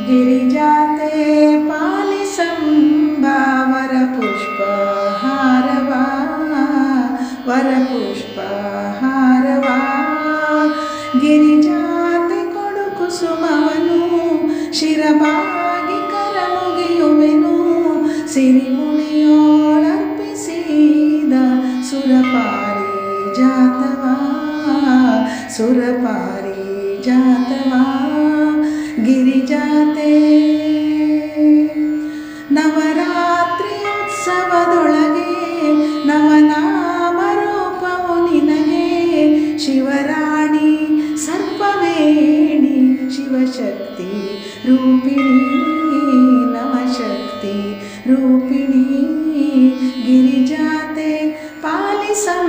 ಗಿರಿಜಾತೆ ಪಾಲಿಸಂಬ ವರಪುಷ್ಪಹಾರವಾ ವರಪುಷ್ಪಹಾರವಾ ಗಿರಿಜಾತೆ ಕೊಡು ಕುಸುಮವನು ಶಿರಬಾಗಿ ಕರಮುಗಿಯುವೆನು ಸಿರಿಮುನಿಯೋಳರ್ಪಿಸಿದ ಸುರಪಾರಿಜಾತವಾ ಸುರಪಾರಿಜಾತವಾ ಗಿರಿಜಾತೆ ನವರಾತ್ರಿಯೋತ್ಸವದೊಳಗೆ ನವನಾಮರೂಪವು ನಿನಗೆ ಶಿವರಾಣಿ ಸರ್ಪವೇಣಿ ಶಿವಶಕ್ತಿ ರೂಪಿಣಿ ನವಶಕ್ತಿ ರೂಪಿಣಿ ಗಿರಿಜಾತೆ ಪಾಲಿಸಂ